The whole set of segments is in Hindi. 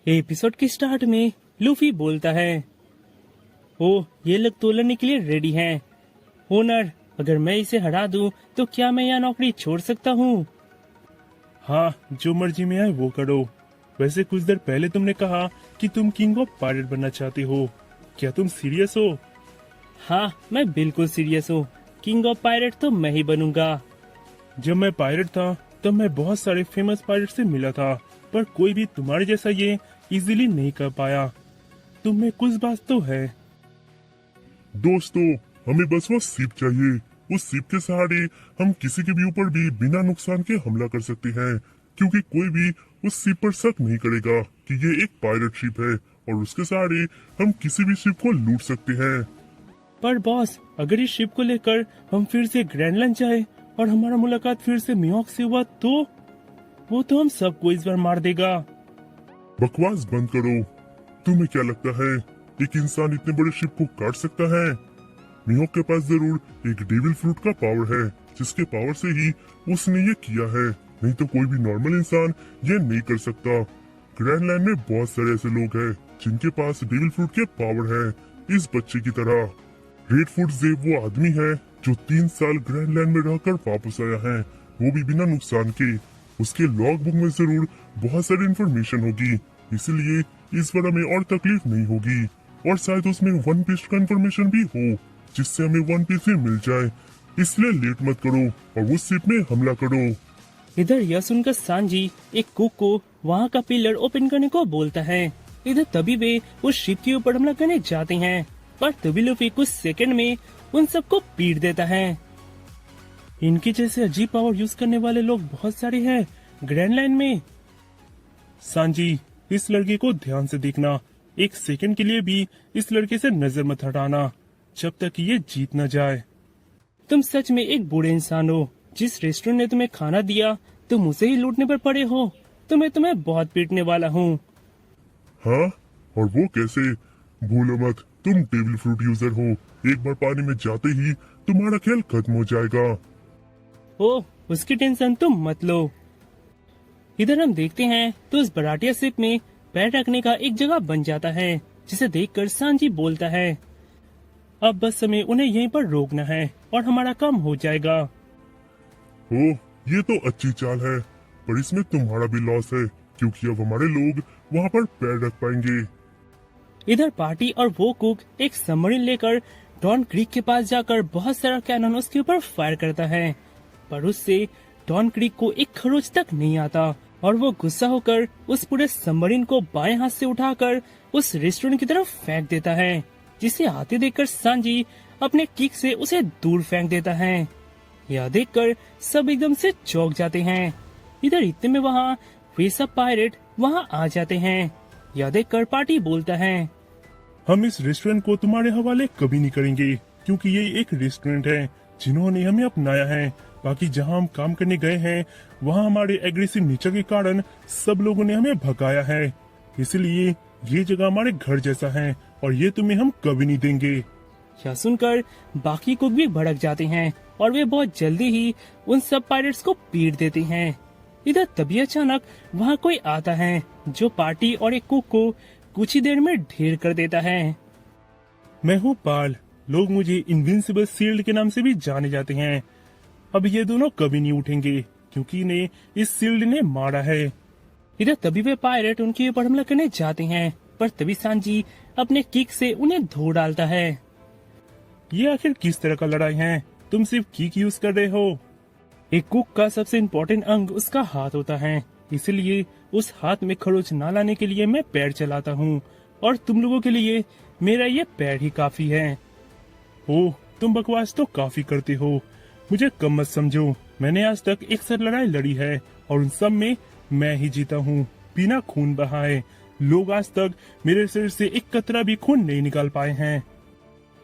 एपिसोड के स्टार्ट में लूफी बोलता है, ओ ये लोग तो लड़ने के लिए रेडी हैं। ओनर, अगर मैं इसे हरा दूं तो क्या मैं यहाँ नौकरी छोड़ सकता हूँ? हाँ, जो मर्जी में आए वो करो। वैसे कुछ देर पहले तुमने कहा कि तुम किंग ऑफ पायरेट बनना चाहते हो, क्या तुम सीरियस हो? हाँ, मैं बिल्कुल सीरियस हूँ। किंग ऑफ पायरेट तो मैं ही बनूंगा। जब मैं पायरेट था तब मैं बहुत सारे फेमस पायरेट से मिला था, पर कोई भी तुम्हारे जैसा ये इजीली नहीं कर पाया। तुम में कुछ बात तो है। दोस्तों, हमें बस वो सिप चाहिए। उस सिप के सहारे हम किसी के भी ऊपर भी बिना नुकसान के हमला कर सकते हैं, क्योंकि कोई भी उस सिप पर शक नहीं करेगा कि ये एक पायरेट शिप है और उसके सहारे हम किसी भी शिप को लूट सकते हैं। पर बॉस, अगर इस शिप को लेकर हम फिर से ग्रैंडलैंड जाए और हमारा मुलाकात फिर से मिहोक से हुआ तो वो तो हम सबको इस बार मार देगा। बकवास बंद करो। तुम्हें क्या लगता है एक इंसान इतने बड़े शिप को काट सकता है? मिहोक के पास जरूर एक डेविल फ्रूट का पावर है, जिसके पावर से ही उसने ये किया है, नहीं तो कोई भी नॉर्मल इंसान ये नहीं कर सकता। ग्रैंडलैंड में बहुत सारे ऐसे लोग हैं जिनके पास डेविल फ्रूट के पावर है, इस बच्चे की तरह। रेडफुट ज़ेब वो आदमी है जो 3 साल ग्रैंडलैंड में रहकर वापस आया है, वो भी बिना नुकसान के। उसके लॉग बुक में जरूर बहुत सारी इन्फॉर्मेशन होगी, इसलिए इस बार हमें और तकलीफ नहीं होगी। और शायद उसमें वन पीस का इन्फॉर्मेशन भी हो, जिससे हमें वन पीस भी मिल जाए। इसलिए लेट मत करो और उस शिप में हमला करो। इधर यह सुनकर सांजी एक कुक को वहाँ का पिलर ओपन करने को बोलता है। इधर तभी वे उस शिप के ऊपर हमला करने जाते हैं, पर तभी लूफी कुछ सेकंड में उन सबको पीट देता है। इनकी जैसे अजीब पावर यूज करने वाले लोग बहुत सारे हैं ग्रैंडलैंड में। सांजी, इस लड़के को ध्यान से देखना। एक सेकंड के लिए भी इस लड़के से नजर मत हटाना जब तक ये जीत न जाए। तुम सच में एक बुरे इंसान हो। जिस रेस्टोरेंट ने तुम्हें खाना दिया तुम उसे ही लूटने पर पड़े हो। तुम्हें बहुत पीटने वाला हूँ। हाँ, और वो कैसे? भूलो मत, तुम डेविल फ्रूट यूजर हो। एक बार पानी में जाते ही तुम्हारा खेल खत्म हो जाएगा। ओ, उसकी टेंशन तुम मत लो। इधर हम देखते हैं तो उस बराटिया शिप में पैर रखने का एक जगह बन जाता है, जिसे देखकर सांजी बोलता है, अब बस हमें उन्हें यहीं पर रोकना है और हमारा काम हो जाएगा। ओ, ये तो अच्छी चाल है, पर इसमें तुम्हारा भी लॉस है, क्योंकि अब हमारे लोग वहाँ पर पैर रख पाएंगे। इधर पार्टी और वो कुक एक सबमरीन लेकर डॉन क्रीक के पास जाकर बहुत सारा कैनन उसके ऊपर फायर करता है, पर उससे डॉन क्रीक को एक खरोच तक नहीं आता और वो गुस्सा होकर उस पूरे सबमरीन को बाएं हाथ से उठाकर उस रेस्टोरेंट की तरफ फेंक देता है, जिसे आते देखकर सांजी अपने किक से उसे दूर फेंक देता है। यह देखकर सब एकदम से चौंक जाते हैं। इधर इतने में वहाँ वे सब पायरेट वहाँ आ जाते हैं। यह देखकर पार्टी बोलता है, हम इस रेस्टोरेंट को तुम्हारे हवाले कभी नहीं करेंगे, क्योंकि ये एक रेस्टोरेंट है जिन्होंने हमें अपनाया है। बाकी जहाँ हम काम करने गए हैं वहाँ हमारे एग्रेसिव नेचर के कारण सब लोगों ने हमें भगाया है, इसलिए ये जगह हमारे घर जैसा है और ये तुम्हें हम कभी नहीं देंगे। यह सुनकर बाकी कुक भी भड़क जाते हैं और वे बहुत जल्दी ही उन सब पायरेट्स को पीट देते हैं। इधर तभी अचानक वहाँ कोई आता है जो पार्टी और एक कुक को कुछ ही देर में ढेर कर देता है। मैं हूँ पाल, लोग मुझे इनविंसिबल शील्ड के नाम से भी जाने जाते हैं। अब ये दोनों कभी नहीं उठेंगे, क्योंकि इन्हें इस शील्ड ने मारा है। इधर तभी वे पायरेट उनके ऊपर हमला करने जाते हैं, पर तभी सांजी अपने किक से उन्हें धो डालता है। ये आखिर किस तरह का लड़ाई है? तुम सिर्फ किक यूज कर रहे हो। एक कुक का सबसे इम्पोर्टेंट अंग उसका हाथ होता है, इसलिए उस हाथ में खरोच न लाने के लिए मैं पैर चलाता हूँ, और तुम लोगों के लिए मेरा ये पैर ही काफी है। ओह, तुम बकवास तो काफी करते हो, मुझे कम मत समझो। मैंने आज तक 61 लड़ाई लड़ी है और उन सब में मैं ही जीता हूँ, बिना खून बहाए। लोग आज तक मेरे शरीर से एक कतरा भी खून नहीं निकाल पाए हैं।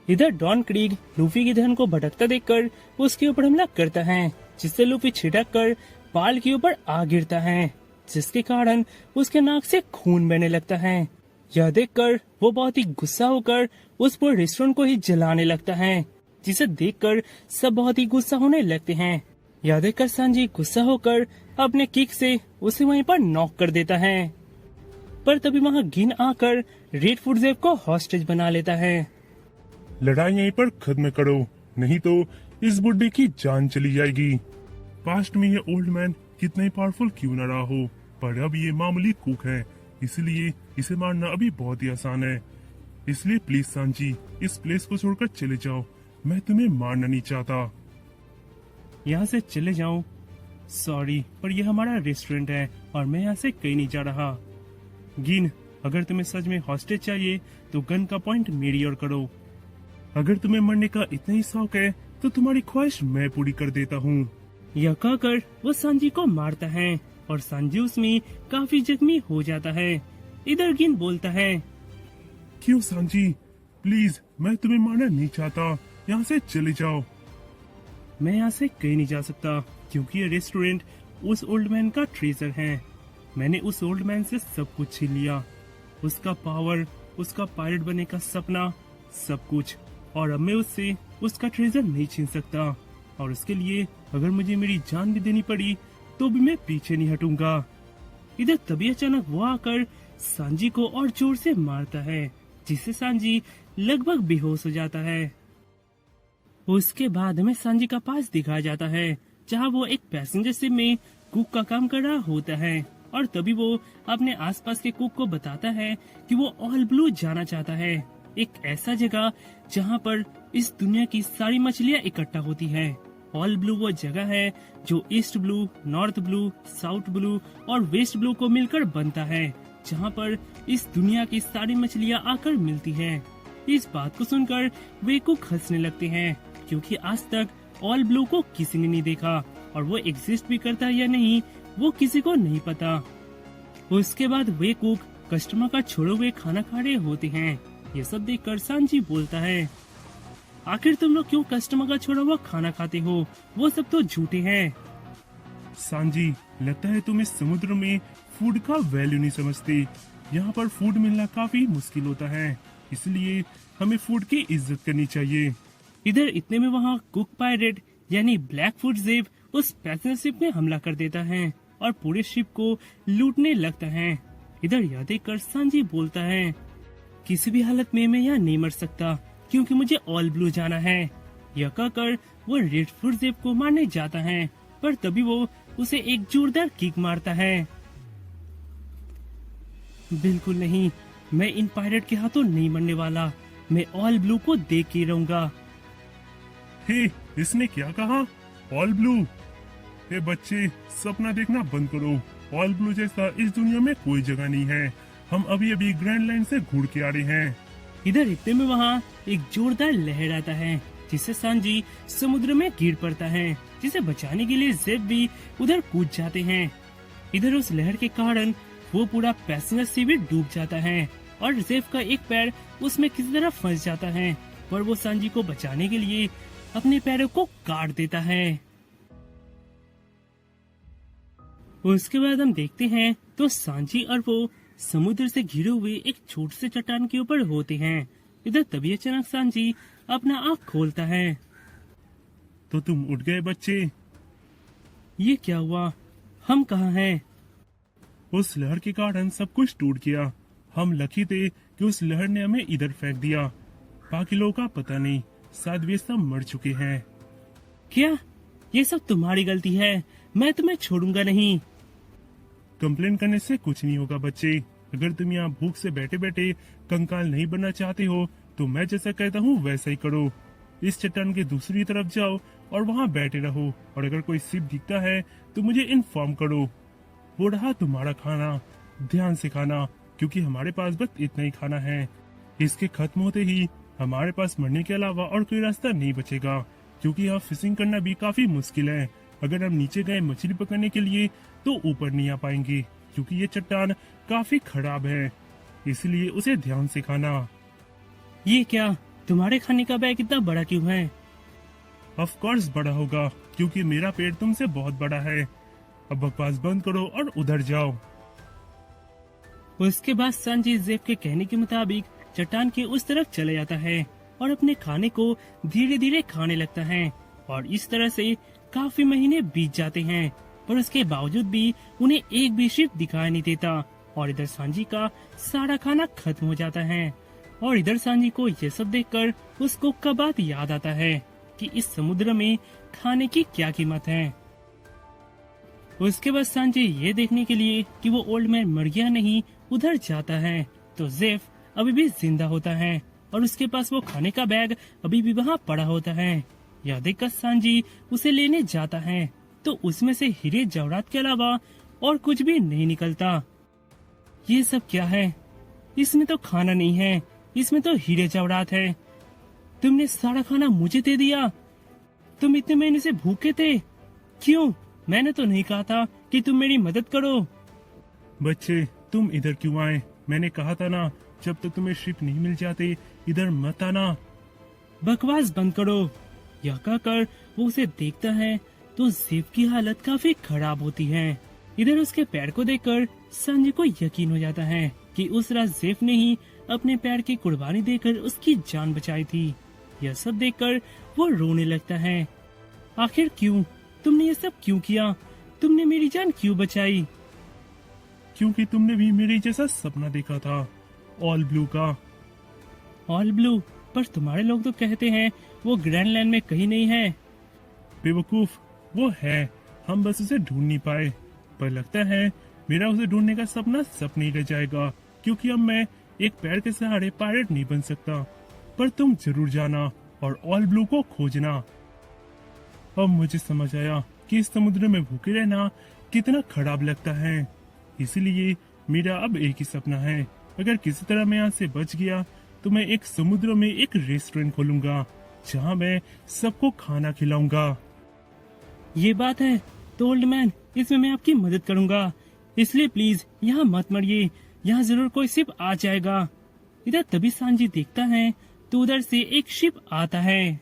इधर डॉन क्रीग लूफी की ध्यान को भटकता देखकर उसके ऊपर हमला करता है, जिससे लूफी छिटक कर पाल के ऊपर आ गिरता है, जिसके कारण उसके नाक से खून बहने लगता है। यह देखकर वो बहुत ही गुस्सा होकर उस पूरे रेस्टोरेंट को ही जलाने लगता है। जिसे देखकर सब बहुत ही गुस्सा होने लगते हैं। यह देखकर सांजी गुस्सा होकर अपने किक से उसे वहीं पर नॉक कर देता है। पर तभी वहाँ गिन आकर रेड फूड जेब को हॉस्टेज बना लेता है। लड़ाई यहीं पर खत्म करो, नहीं तो इस बुड्ढे की जान चली जाएगी। पास्ट में ये ओल्ड मैन कितना ही पावरफुल क्यों न रहा हो, पर अब ये मामूली कुक है, इसलिए इसे मारना अभी बहुत ही आसान है। इसलिए प्लीज सांची, इस प्लेस को छोड़कर चले जाओ, मैं तुम्हें मारना नहीं चाहता। यहाँ से चले जाऊं? सॉरी, पर यह हमारा रेस्टोरेंट है और मैं यहाँ से कहीं नहीं जा रहा। गिन, अगर तुम्हें सच में हॉस्टेज चाहिए तो गन का पॉइंट मेरी ओर करो। अगर तुम्हें मरने का इतना ही शौक है तो तुम्हारी ख्वाहिश मैं पूरी कर देता हूँ। यह कहकर वो सांजी को मारता है और सांजी उसमें काफी जख्मी हो जाता है। इधर गिन बोलता है, क्यों सांची, प्लीज, मैं तुम्हें मारना नहीं चाहता, यहाँ से चले जाओ। मैं यहाँ से कहीं नहीं जा सकता क्योंकि ये रेस्टोरेंट उस ओल्ड मैन का ट्रेजर है। मैंने उस ओल्ड मैन से सब कुछ छीन लिया, उसका पावर, उसका पायलट बनने का सपना, सब कुछ। और अब मैं उससे उसका ट्रेजर नहीं छीन सकता, और उसके लिए अगर मुझे मेरी जान भी देनी पड़ी तो भी मैं पीछे नहीं हटूंगा। इधर तभी अचानक वो आकर सांजी को और जोर से मारता है, जिससे सांजी लगभग बेहोश हो जाता है। उसके बाद हमें सांजी का पास दिखाया जाता है, जहाँ वो एक पैसेंजर शिप में कुक का काम कर रहा होता है। और तभी वो अपने आसपास के कुक को बताता है कि वो ऑल ब्लू जाना चाहता है, एक ऐसा जगह जहाँ पर इस दुनिया की सारी मछलियाँ इकट्ठा होती हैं। ऑल ब्लू वो जगह है जो east blue, north blue, south blue और वेस्ट ब्लू को मिलकर बनता है, जहाँ पर इस दुनिया की सारी मछलियाँ आकर मिलती हैं। इस बात को सुनकर वे कुक हंसने लगते हैं, क्योंकि आज तक ऑल ब्लू को किसी ने नहीं देखा और वो एग्जिस्ट भी करता है या नहीं वो किसी को नहीं पता। उसके बाद वे कुक कस्टमर का छोड़े हुए खाना खा रहे होते हैं। ये सब देखकर सांजी बोलता है, आखिर तुम लोग क्यों कस्टमर का छोड़ा हुआ खाना खाते हो? वो सब तो झूठे हैं। सांजी, लगता है तुम इस समुद्र में फूड का वैल्यू नहीं समझते। यहाँ पर फूड मिलना काफी मुश्किल होता है, इसलिए हमें फूड की इज्जत करनी चाहिए। इधर इतने में वहाँ कुक पायरेट यानी ब्लैक फूड जेब उस पैसेंजर शिप में हमला कर देता है और पूरे शिप को लूटने लगता है। इधर यह देखकर सांजी बोलता है, किसी भी हालत में मैं यहाँ नहीं मर सकता क्योंकि मुझे ऑल ब्लू जाना है। यह कहकर वो रेड फूड जेब को मारने जाता है, पर तभी वो उसे एक जोरदार किक मारता है। बिल्कुल नहीं, मैं इन पायरेट के हाथों नहीं मरने वाला, मैं ऑल ब्लू को देख के रहूंगा। हे, इसने क्या कहा? All blue? हे बच्चे, सपना देखना बंद करो। ऑल ब्लू जैसा इस दुनिया में कोई जगह नहीं है। हम अभी अभी ग्रैंड लाइन से घूर के आ रहे हैं। इधर इतने में वहाँ एक जोरदार लहर आता है, जिससे सांजी समुद्र में गिर पड़ता है, जिसे बचाने के लिए जेब भी उधर कूद जाते हैं। इधर उस लहर के कारण वो पूरा पैसेंजर शिप भी डूब जाता है और जेब का एक पैर उसमें किसी तरह फंस जाता है, पर वो सांजी को बचाने के लिए अपने पैरों को काट देता है। उसके बाद हम देखते हैं तो सांजी और वो समुद्र से घिरे हुए एक छोटे से चट्टान के ऊपर होते हैं। इधर तभी अचानक सांजी अपना आँख खोलता है। तो तुम उठ गए बच्चे? ये क्या हुआ? हम कहाँ हैं? उस लहर के कारण सब कुछ टूट गया। हम लकी थे कि उस लहर ने हमें इधर फेंक दिया। बाकी लोगों का पता नहीं, शायद वे सब मर चुके हैं। क्या? ये सब तुम्हारी गलती है, मैं तुम्हें छोड़ूंगा नहीं। कंप्लेन करने से कुछ नहीं होगा बच्चे। अगर तुम यहाँ भूख से बैठे बैठे कंकाल नहीं बनना चाहते हो तो मैं जैसा कहता हूँ वैसा ही करो। इस चट्टान के दूसरी तरफ जाओ और वहाँ बैठे रहो, और अगर कोई शिप दिखता है तो मुझे इन्फॉर्म करो। वो रहा तुम्हारा खाना, ध्यान से खाना, क्योंकि हमारे पास बस इतना ही खाना है। इसके खत्म होते ही हमारे पास मरने के अलावा और कोई रास्ता नहीं बचेगा, क्योंकि यहाँ फिशिंग करना भी काफी मुश्किल है। अगर हम नीचे गए मछली पकड़ने के लिए तो ऊपर नहीं आ पाएंगे, क्योंकि ये चट्टान काफी खराब है, इसलिए उसे ध्यान से खाना। ये क्या? तुम्हारे खाने का बैग इतना बड़ा क्यों है? ऑफ कोर्स बड़ा होगा, क्योंकि मेरा पेट तुमसे बहुत बड़ा है। अब बकवास बंद करो और उधर जाओ। उसके बाद सांजी जेब के कहने के मुताबिक चट्टान के उस तरफ चले जाता है और अपने खाने को धीरे धीरे खाने लगता है और इस तरह से काफी महीने बीत जाते हैं, पर उसके बावजूद भी उन्हें एक भी शिप दिखाई नहीं देता और इधर सांजी का सारा खाना खत्म हो जाता है। और इधर सांजी को ये सब देखकर उसको का बात याद आता है कि इस समुद्र में खाने की क्या कीमत है। उसके बाद सांजी ये देखने के लिए कि वो ओल्ड मैन मर गया नहीं उधर जाता है तो जेफ अभी भी जिंदा होता है और उसके पास वो खाने का बैग अभी भी वहाँ पड़ा होता है। यह देखकर सांजी उसे लेने जाता है तो उसमें से हीरे जवाहरात के अलावा और कुछ भी नहीं निकलता। ये सब क्या है? इसमें तो खाना नहीं है, इसमें तो हीरे जवाहरात है। तुमने सारा खाना मुझे दे दिया। तुम इतने महीने से भूखे थे, क्यों? मैंने तो नहीं कहा था कि तुम मेरी मदद करो। बच्चे, तुम इधर क्यों आए? मैंने कहा था ना, जब तक तुम्हें शिप नहीं मिल जाते इधर मत आना। बकवास बंद करो। यह कहकर वो उसे देखता है तो जेफ की हालत काफी खराब होती है। इधर उसके पैर को देखकर सांजी को यकीन हो जाता है कि उस रात जेफ ने ही अपने पैर की कुर्बानी देकर उसकी जान बचाई थी। यह सब देखकर वो रोने लगता है। आखिर क्यों? तुमने ये सब क्यों किया? तुमने मेरी जान क्यों बचाई? क्योंकि तुमने भी मेरे जैसा सपना देखा था, ऑल ब्लू का। All blue? पर तुम्हारे लोग तो कहते हैं वो ग्रैंडलैंड में कहीं नहीं है। बेवकूफ, वो है, हम बस उसे ढूंढ नहीं पाए। पर लगता है मेरा उसे ढूंढने का सपना सपना ही रह जाएगा, क्योंकि अब मैं एक पैर के सहारे पायलट नहीं बन सकता। पर तुम जरूर जाना और ऑल ब्लू को खोजना। अब मुझे समझ आया कि इस समुद्र में भूखे रहना कितना खराब लगता है। इसलिए मेरा अब एक ही सपना है, अगर किसी तरह मैं यहाँ से बच गया तो मैं एक समुद्र में एक रेस्टोरेंट खोलूंगा जहाँ मैं सबको खाना खिलाऊंगा। ये बात है तो ओल्ड मैन, इसमें मैं आपकी मदद करूंगा, इसलिए प्लीज यहाँ मत मरिए, यहाँ जरूर कोई शिप आ जाएगा। इधर तभी सांजी देखता है तो उधर से एक शिप आता है।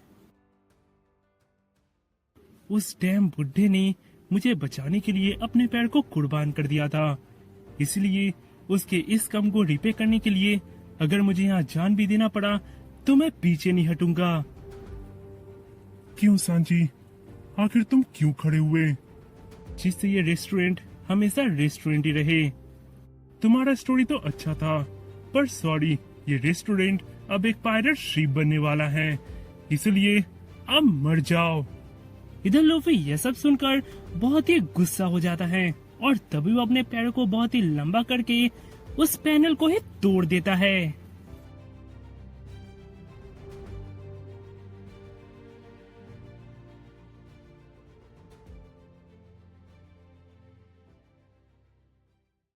उस डैम बुड्ढे ने मुझे बचाने के लिए अपने पैर को कुर्बान कर दिया था, इसलिए उसके इस काम को रिपे करने के लिए अगर मुझे यहाँ जान भी देना पड़ा तो मैं पीछे नहीं हटूंगा। क्यों सांजी, आखिर तुम क्यों खड़े हुए? जिससे ये रेस्टोरेंट हमेशा रेस्टोरेंट ही रहे। तुम्हारा स्टोरी तो अच्छा था, पर सॉरी, ये रेस्टोरेंट अब एक पायरेट शिप बनने वाला है, इसलिए अब मर जाओ। इधर लूफी यह सब सुनकर बहुत ही गुस्सा हो जाता है और तभी वो अपने पैरों को बहुत ही लंबा करके उस पैनल को ही तोड़ देता है।